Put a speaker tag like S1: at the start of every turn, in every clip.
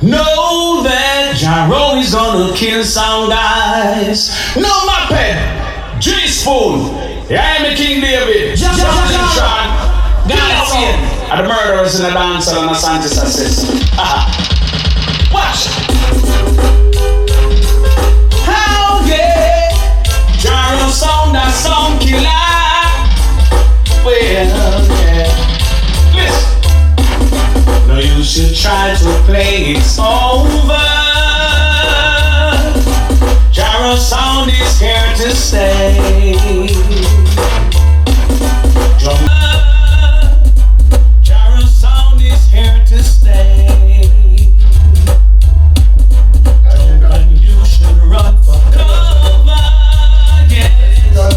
S1: Know that Jaro is gonna kill some guys. No my pen, G-Spoon, yeah, I'm King David, Jonathan Tron, Galaxian, and the murderers in the dancehall and the soundsystem. Watch. How yeah, Jaro sound that sound killer. Well yeah, listen. No, you should try to play it over. Jaro sound is here to stay. Jaro sound is here to stay. And you should run for cover, yeah.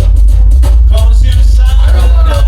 S1: Cause your sound will die.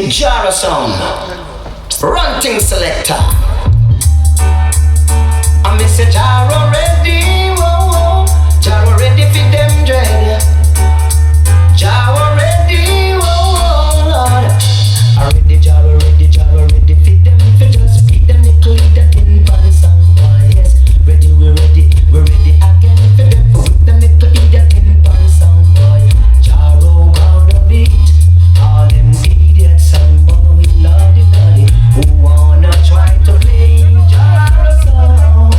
S2: Jaro sound, run thing selector. I miss a Jaro ready, whoa, whoa. Jaro ready for them dread. Jaro ready, whoa, whoa, Lord. I ready, Jaro ready for them. For just beat them, nickel that in band sound boy. Yes, ready, we ready again for them. For with them, nickel that in band sound boy. Jaro gonna beat all them idiots and boy, lordy, who wanna try to play Jaro song,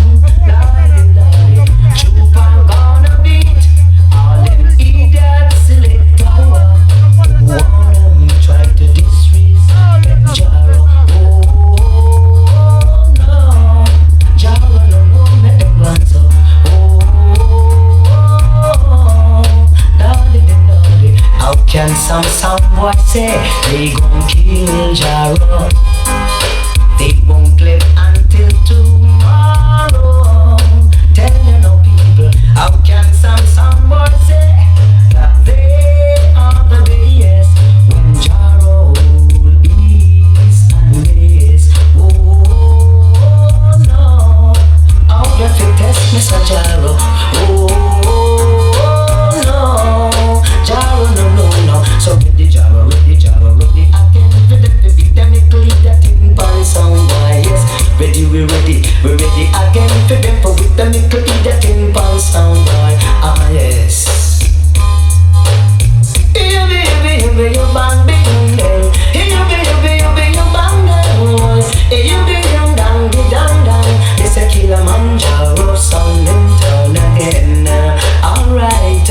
S2: lordy, Trooper gonna beat all them idiots selector who wanna try to disrespect Jaro. Oh no, Jaro no, make them dance up. Lordy, how can some boy say they gon' kill Jaro? They won't live until tomorrow. Tell them no people, how can some boy say that they are the best when Jaro is and is? Oh no, how does it test Mr. Jaro? Oh no, Jaro no. So ready Jaro ready again. We beat them, we play that in band sound boy. Yes, ready we ready again. For them for with them, we play that in band sound boy. Ah yes. You be you bang bang bang. You be you bang bang. You be you dang. It's a Killamanjaro sound in town again. Alright,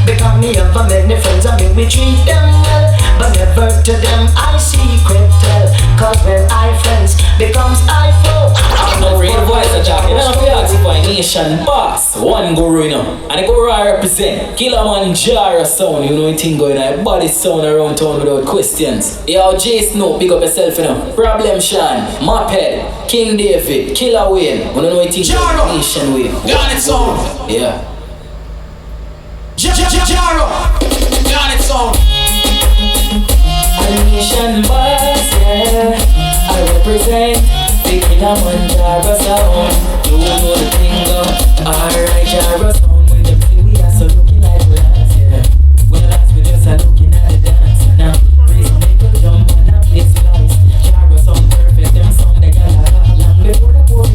S2: because me have a many friends and me treat them well, but never to them I secret tell. Cause when I friends becomes I foe.
S3: I'm the real voice of Jack. You don't feel like for a nation boss. One guru, you know. And the guru I represent Killamanjaro sound. You know anything going on. Body sound around town without questions. Yo, J Snow, pick up yourself, you know. Problem Sean, Moped, King David, Killer Wayne. You don't know anything going on nation way.
S1: Got it sound.
S3: Yeah.
S1: Jaro, got it sound.
S3: A nation boss, yeah. I represent the Killamanjaro sound. You know the thing go. Alright, Jaro sound. When them see we are so looking like we last, yeah. When last we just are looking at the dance. Now, reason people jump on up this place. Jaro sound perfect. Them sound they got long before the poor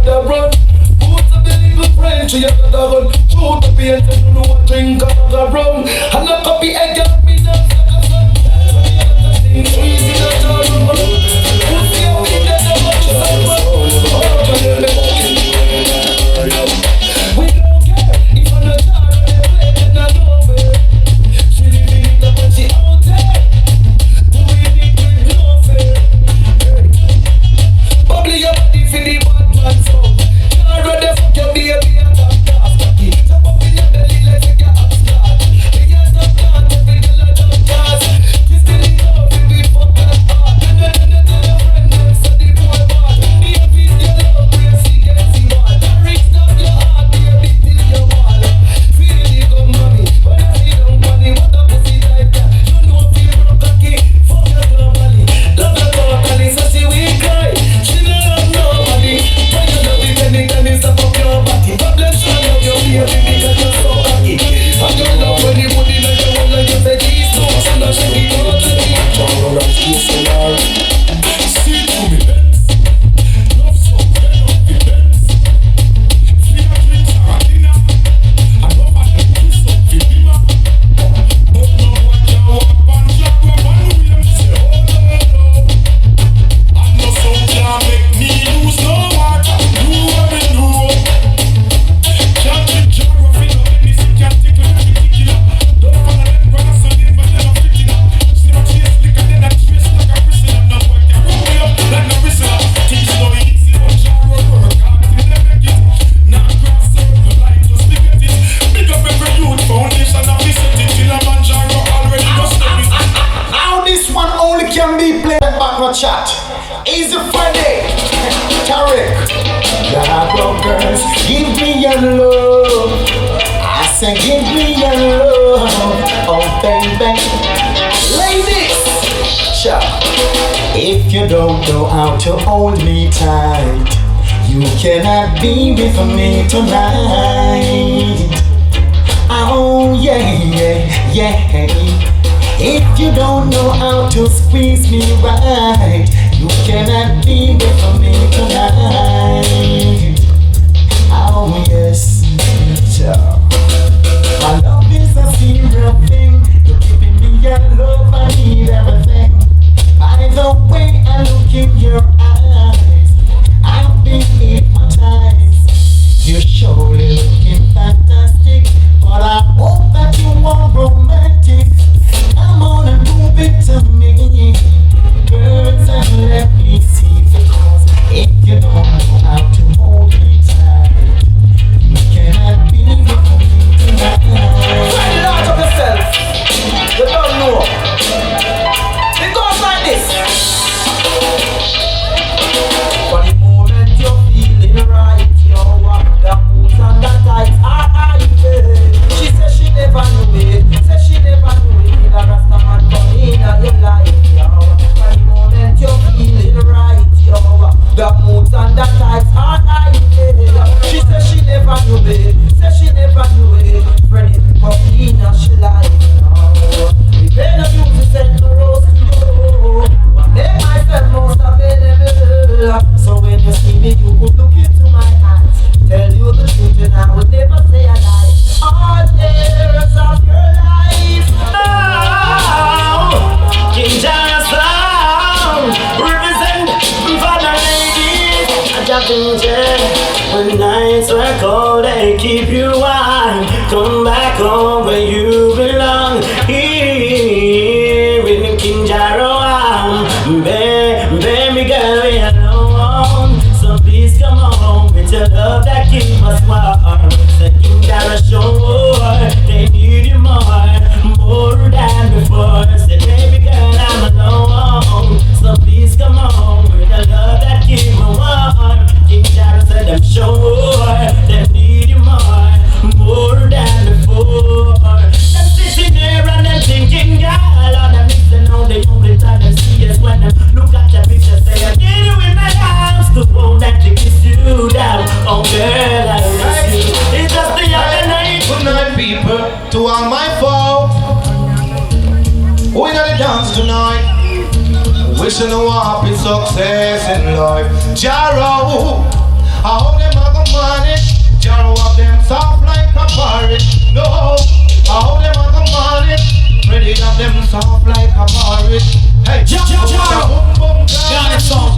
S4: the run. Boots of the little French, you got the gun. Shoot the paint and you know what drink of the rum. And a copy egg up me now, suck a son. Squeeze in the jar, pussy up in the double, just like one. We don't care if I'm not jar and they play, then I know it. She living in the country out there. Who we need with no fear. Bubbly your body for the bad man sound. Can't run the fuck your baby and top class cocky. Jump up in your belly like you got upstart. We get top class, every girl a jump class. This thing is love, we be fucking hard. And then tell your friend them so the boy bad. The beat your love, where she gets the ball. Reach down your heart, baby, till your wall. Feel the good money, when I see them money, what a pussy like that. You know feel broke cocky, fuck your globally. Love her totally, so she will cry. She don't love nobody. When you love the penny, can you stop up your body? God bless you, love your baby, because you're so cocky. And you love when you put it like you want, like you say, these songs, and I say, we go to the Jaro and kiss the Lord. See to me, Benz. Love so well of the Benz. Feel a drink, Sarah, I love how they kiss up the dimmer. But now I can't walk on Jack, walk on William, say, oh, no, no. And no sound can make me lose no water. Do what we do. Can't keep Jaro, feel no anything, can't take a particular. Don't follow them, brother, so they but they're not fitting up. See my chase, lick and then I twist like a prisoner. No boy can roll me up like a prisoner. Things no easy, but Jaro work hard till they make it. Now cross circle, like just to get it. Big up every youth foundation of this city. KILLAMANJARO already must have it.
S5: Now this one only can be played back no chat. Easy Friday, Tarek. Jaro girls, give me your love. I say give me your love. Oh baby, ladies, sure. If you don't know how to hold me tight, you cannot be with me tonight. Oh yeah, yeah, yeah. If you don't know how to squeeze me right, you cannot be with me tonight. Oh yes, sure. My love is a serious thing. You're giving me your love, I need everything. By the way I look in your eyes, I've been hypnotized. You're surely looking fantastic, but I hope that you are romantic. Come on and move it to me, girls, and let me see. Because if you don't know how to hold me tight, you cannot be with me tonight.
S2: Try the large of yourself. You don't know. It goes like this.
S5: For the moment you're feeling right, you walk the boots and the tights are high. She said she never knew it. Said she never knew it. The Rasta man come in and you like yo. For the moment you're feeling right, yo. The boots and the tights are high. She said she never knew it. Said she never knew it. Freddie come in and she like yo. We pay no music send the rose to you. But make myself most available. So when you see me, you could look into my eyes. Tell you the truth and I would never say a lie. All years of your life.
S1: Now, King Jaro sound represent for the ladies. I just when nights are cold, they keep you warm. Come back home where you belong. Here in King Jaro, baby girl, we alone. So please come home with your love that keep us warm. The King Jaro show, they need you more than before. Say baby girl, I'm alone. So please come home with the love that keep me warm. King Jaro said I'm sure they need you more than before. Them sitting there and them thinking, girl, all them missing out. The only time them see us when them look at your picture, say I need you in my arms to hold and to kiss you down. Oh girl, I miss you. It's just the other night.
S5: Good night, people. To all my folks, we gonna dance tonight. Wishing you happy success in life. Jaro, I hope Jaro of them soft like a porridge. No, how them a come on it? Ready of them soft like a porridge. Hey,
S1: Jaro,
S5: boom boom,
S1: got it song.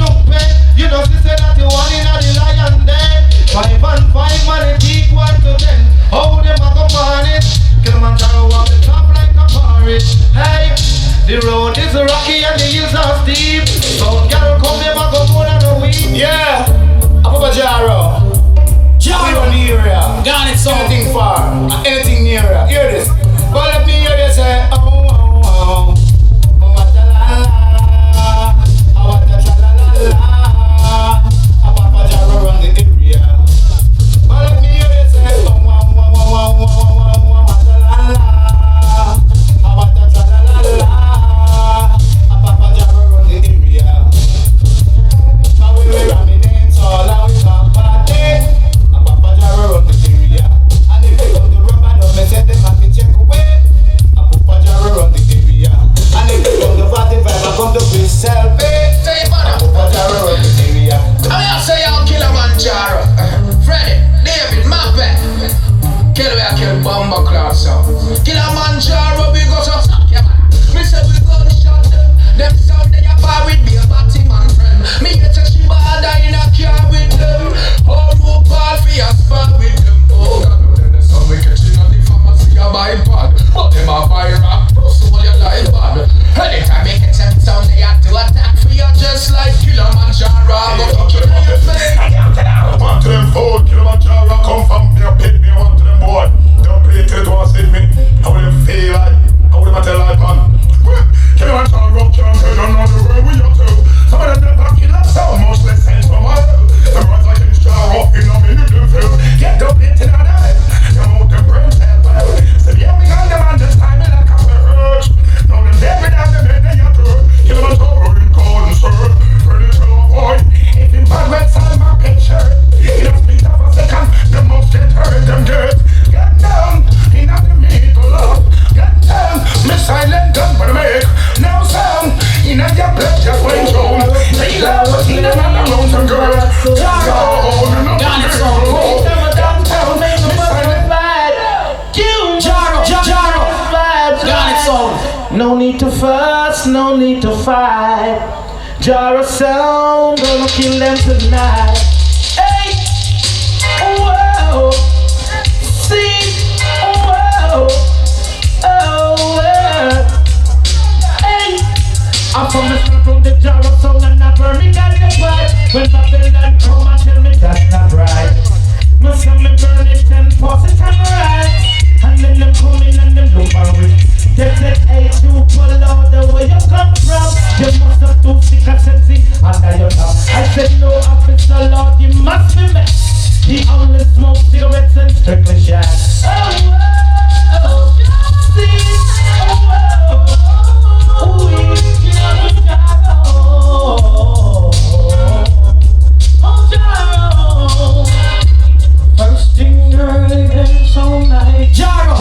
S5: You know she said that you want in the lion den. 5 and 5 man it equal to 10. How them a come on it? Kilimanjaro of the top like a porridge. Hey, the road is rocky and the hills are steep. So girl come them a go more than a week. Yeah, Papa Jaro. Jaro on the area.
S1: Got it song.
S5: Anything far, anything near. Hear this. But let me hear you say, oh, oh, oh. Oh, what a la la. Oh, what a la la la. Oh, Papa Jaro run the area. But let me hear you say, oh, oh, oh, oh, oh, oh, oh, what a la la. Oh, what a la la la. Oh, Papa Jaro run the area. Now we run the dance all out with our party. Papa Jaro run the area. And if they come to rubber, don't me set them up to check away. Papa Jaro run the area. And if they come to 45, I come to free selfie.
S2: Say, man,
S5: Papa Jaro run the area.
S2: I mean, I say y'all Killamanjaro. Freddy, David, Mappet. Kill we a kill bomber cloud sound. Killamanjaro, we go so yeah, man. Me say we gun shot them. Them sound they a bar with be a batty man friend. Me hate say she bad in a car with them. All road ball for a spot with them. Oh God, no, them the sound we catching on the pharmacy a buy pad. But them a buy rock, so all your life bad. Anytime they catch them sound they have to attack for you just like Killamanjaro. Go kill your face.
S6: I want to them food, Kilimanjaro come from me, pit me, I want to them boy. Don't play till it was in me. How would them feel like? How would them tell like man? Kilimanjaro can't head on the way we up to. Some of them never kill us so much less sense from my head. The words like it's Jaro, you know me, you do feel. Get up into the day. You know them brains head well. So yeah, we got them understand me like I'm a urge. Now them dead without them head they are good. Kilimanjaro in concert. Ready to avoid. If in bad red side my picture. In a split of a second, the most get hurt them dead. Get down, in a the middle of. Get down, me silent gun for the make. No sound, in a your blood just went down. They love us in another lonesome girl. Jaro,
S1: Got it song. Jaro, got it song.
S5: No need to fuss, no need to fight. Jaro sound, gonna kill them tonight. Hey, whoa, see, whoa, oh, hey. I'm from the start from the Jaro sound and not where me got it right. When Babylon come and tell me that's not right. Must have me burn it and pass it and right. And then them come in and them look around. They said, hey, you pull out the way you come from. You must have two stick and sensi under your tongue. I said, no, officer, Lord, you must be met. He only smokes cigarettes and strictly shag. Oh, see, oh, we can't Jaro. First thing early, then so night.
S1: Jaro,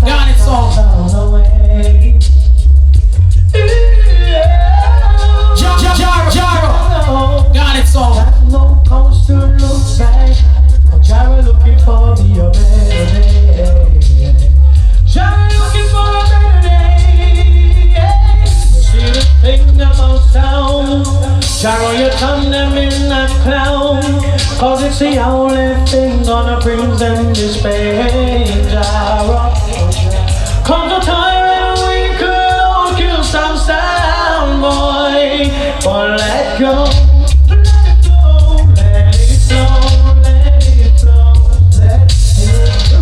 S1: got it song. Jaro, got it song.
S5: Got no cause to look back. Jaro looking for me a better day. Jaro looking for a better day. You see the thing about sound. Jaro, you turn them in a clown. Cause it's the only thing gonna bring them despair. Jaro, comes a time when we could all kill some sound, boy. But let go, let it flow, let it flow, let it flow, let it flow.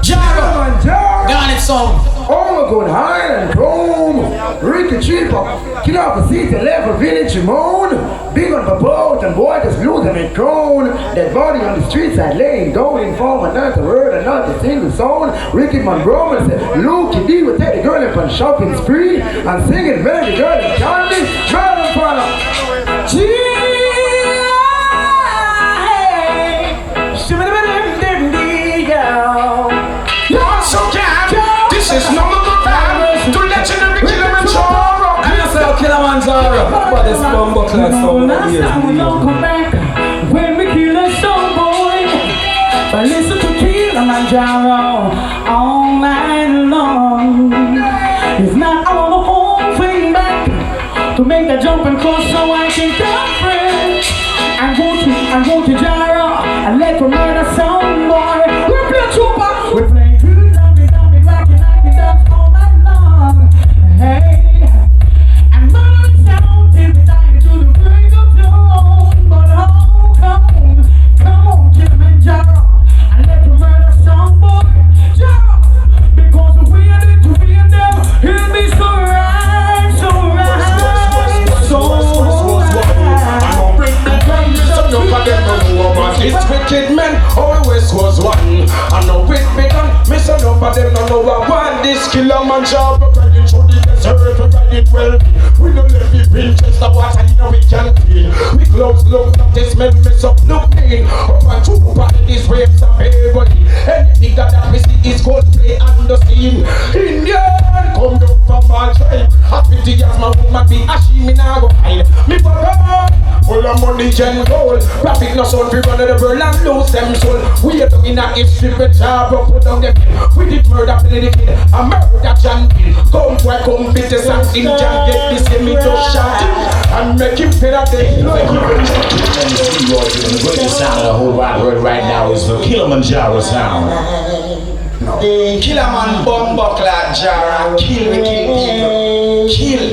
S1: Jaro, got it song.
S7: Oh my God, high and chrome, rickytrooper, kill off the seat and left a village moan. Big on the boat and boy just losing it cone. That body on the streets I laying down in form not a word and not a single sound. Ricky Monroe said, Luke, D would take the girl up on shopping spree and singing very girl and Charlie, Charlie Fana.
S6: This is number one to legendary Kilimanjaro.
S3: Killamanjaro, but it's bomber class sound.
S8: But listen to Kilimanjaro all night long. It's not I wanna hold thing back to make that jump and cross so I can come free. I'm going to Jaro and let the murder sound boy. We're playing trooper. We're playing good, dummy, rockin' like we dance all night long. Hey, and murder sound till we die to the break of dawn. But oh, come on, Kilimanjaro and let the murder sound boy Jaro. Because the way I did to be in them, he'll be so right, so right, so right.
S4: It's wicked men, always was one. I know it begun, miss enough of them, no know I want this Killamanjaro, riding through the desert, riding well. We don't let me bring just the water, you know we can't feel. We close, look, not this smell, mess up, look mean. Up and two party, these waves of everybody. Anything that we see is cold play on the scene. Indian, come down from all tribe. As pretty as my woman be, ashy, me nah go hide. Me for God, full of money and gold. Profit no soul, we run the world and lose them soul. We are doing a history with Jaro, put down them. We did murder, play the kid, a murder John Bill. Come boy, come beat the sound in John, get this in me to shot him and make him feel that they know.
S9: The greatest sound of the whole wide world right now is the Killamanjaro sound.
S5: Killaman Bumbuckler Jaro, kill the people. Kill.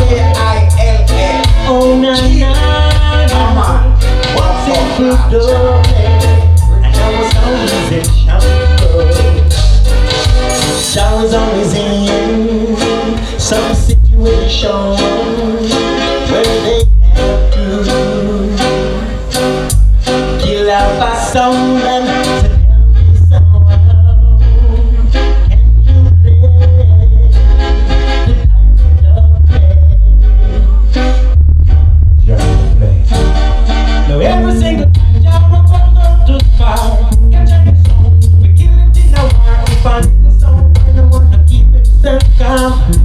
S5: K-I-L-L.
S8: Oh, na na na. What's it to do? And I was always in shampoo. Jaro's always in some situation where they have to kill out by someone to help me somehow. Can you play the kind of play?
S9: Jaro play.
S8: No, every single time Jaro goes up to the fire, catch a song, we kill it in a war. If I need a song, I don't wanna keep it calm.